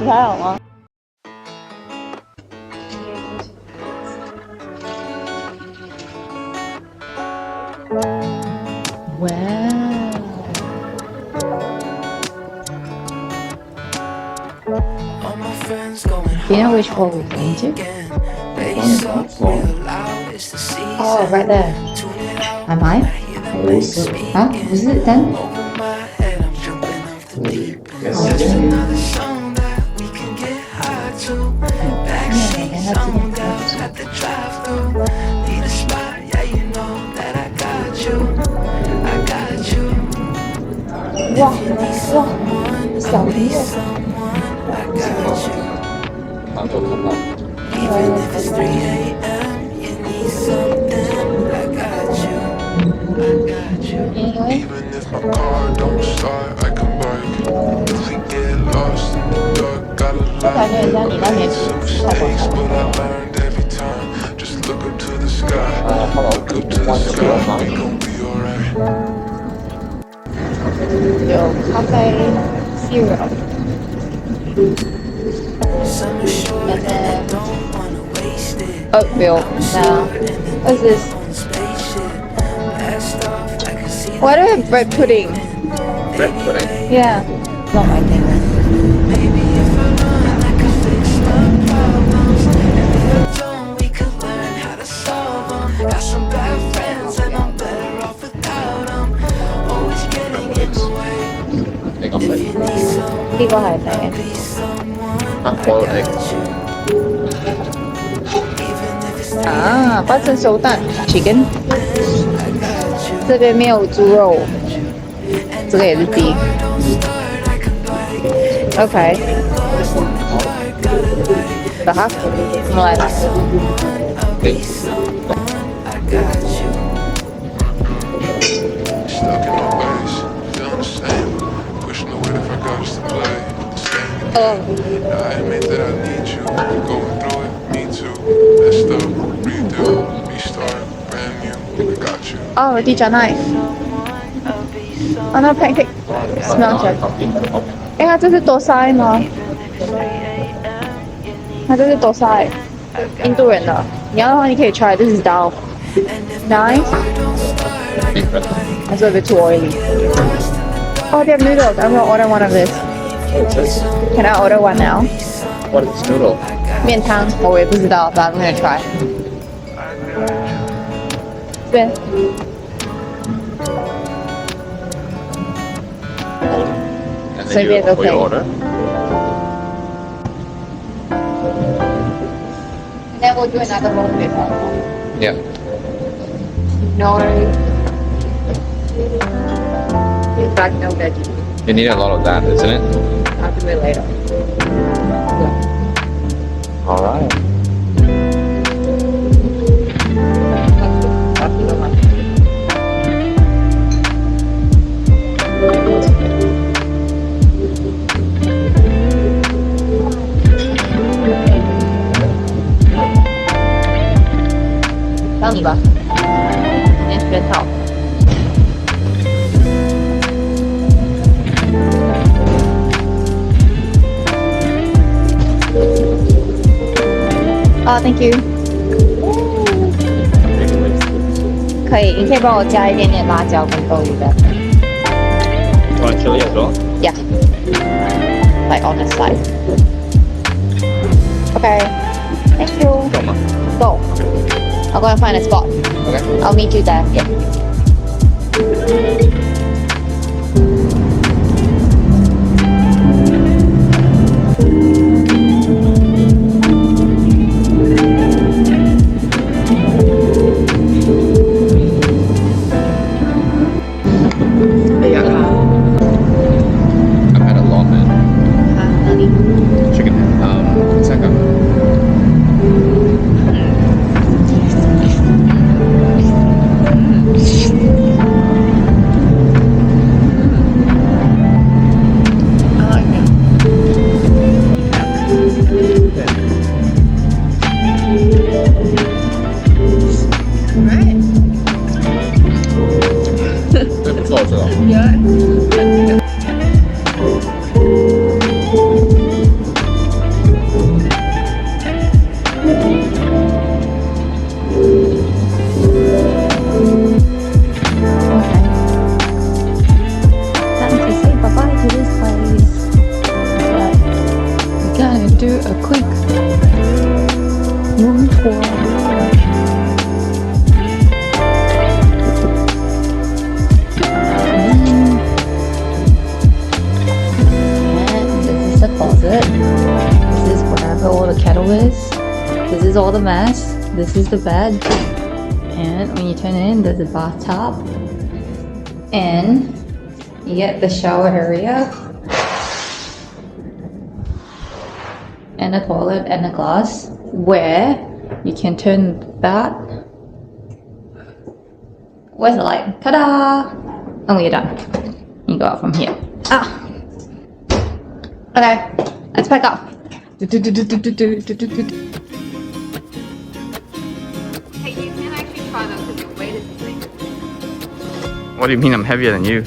还好吗？哇！Do you know which hall we're going to? Oh, right there. Am I? 不是，啊，不是，但哇哇，小朋友，他就看到。Even if my car don't start, I can bike. If we get lost in the dark, gotta lie. I made some mistakes, but I learned every time. Just look up to the sky, look up to the sky. We gon' be alright. 有咖啡 cereal， and then oatmeal. Now, what's this? Why do I have bread pudding? Bread pudding. Yeah, not my thing. Egg omelette. 呢個係咩？ Boiled egg. 啊，花生熟蛋 chicken。这边没有猪肉，这个也是 beef。OK。打哈，我们来吧。Stuck in my ways, feeling the same. Pushing the weight if I got us to play. Staying Now I admit that I need you. Going through it, me too. Messed up, redo, restart, brand new. I got you. Oh, roti canai. Oh no, pancake. Smell check. 哎，它这是多塞吗？它这是多塞，印度人的。你要的话，你可以 try. This is dal. Nice. That's a bit too oily. Oh, they have noodles. I'm gonna order one of this. What's this? Can I order one now? What is noodle? 面汤，我也不知道，but I'm gonna try. 这边。And then 随便都可以。 you order. And then we'll do another roll with Yeah. no. In fact, no veggie. You need a lot of that, isn't it? I'll do it later. All right. 到你吧，今天选好。哦 ，Thank you。可以，你可以帮我加一点点辣椒跟豆鱼的。You want chili as well? Yeah. Like on the side. Okay. Thank you. Come on. Go. I'll go and find a spot. Okay. I'll meet you there. Yeah. 哎呀， I've had a lot, man. 哪里？ Chicken. Second. a quick room tour. And this is the closet. This is wherever all the kettle is. This is all the mess. This is the bed. And when you turn it in, there's a bathtub. And you get the shower area. And a toilet and a glass where you can turn that. Where's the light? Ta-da! And we're done. You go out from here. Ah! Okay, let's pack up. Hey, you can actually try that because your weight is the same. What do you mean I'm heavier than you?